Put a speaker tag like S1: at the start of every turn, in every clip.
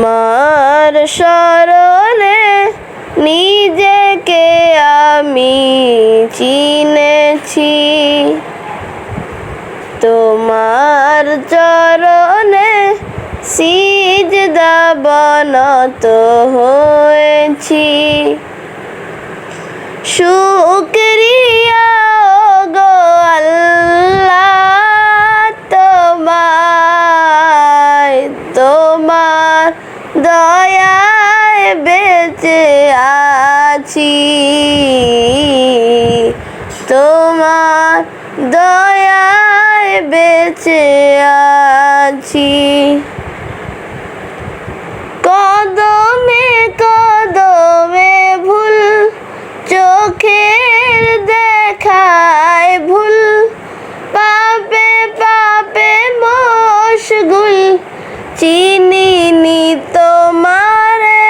S1: তোমার শরণে নিজেকে আমি চিনেছি, তোমার চরণে সিজদা বনত হয়েছি। শুকরিয়া গো আল্লাহ তোমায়, তোমার দয়ায় বেঁচে আছি, তোমার দয়ায় বেঁচে আছি। কদমে কদমে ভুল, চোখের দেখায় ভুল, পাপে পাপে মশগুল, চিনিনি তোমারে।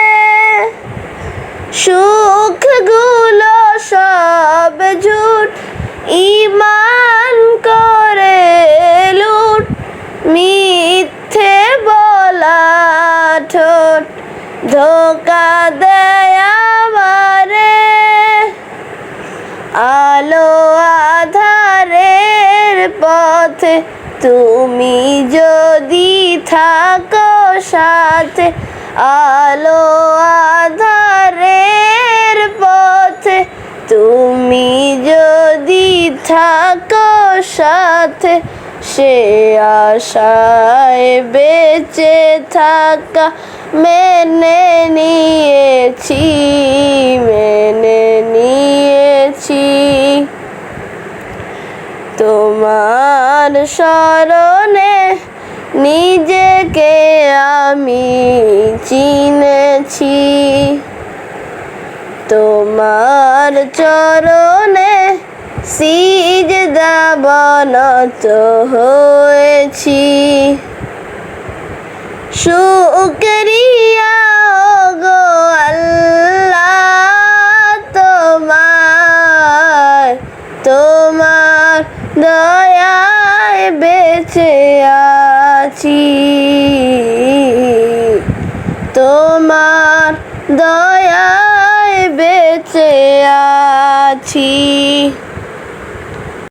S1: সুখগুলো সব ঝুট, ঈমান করে লুট, মিথ্যে বলা ঠোঁট ধোঁকা দেয় আমারে। আলো আধারের পথে তুমি যদি থাকো সাথে, আলো আধারের পথে তুমি যদি থাকো সাথে, সে আশায় বেঁচে থাকা মেনে নিয়েছি, মেনে নিয়েছি। তোমার শরণে নিজেকে আমি চিনেছি, তোমার চরণে সিজদা বনত হয়েছি। শুকরিয়া গো আল্লাহ তোমায়, তোমার দয়ায় বেঁচে আছি, তোমার দয়ায় বেঁচে আছি।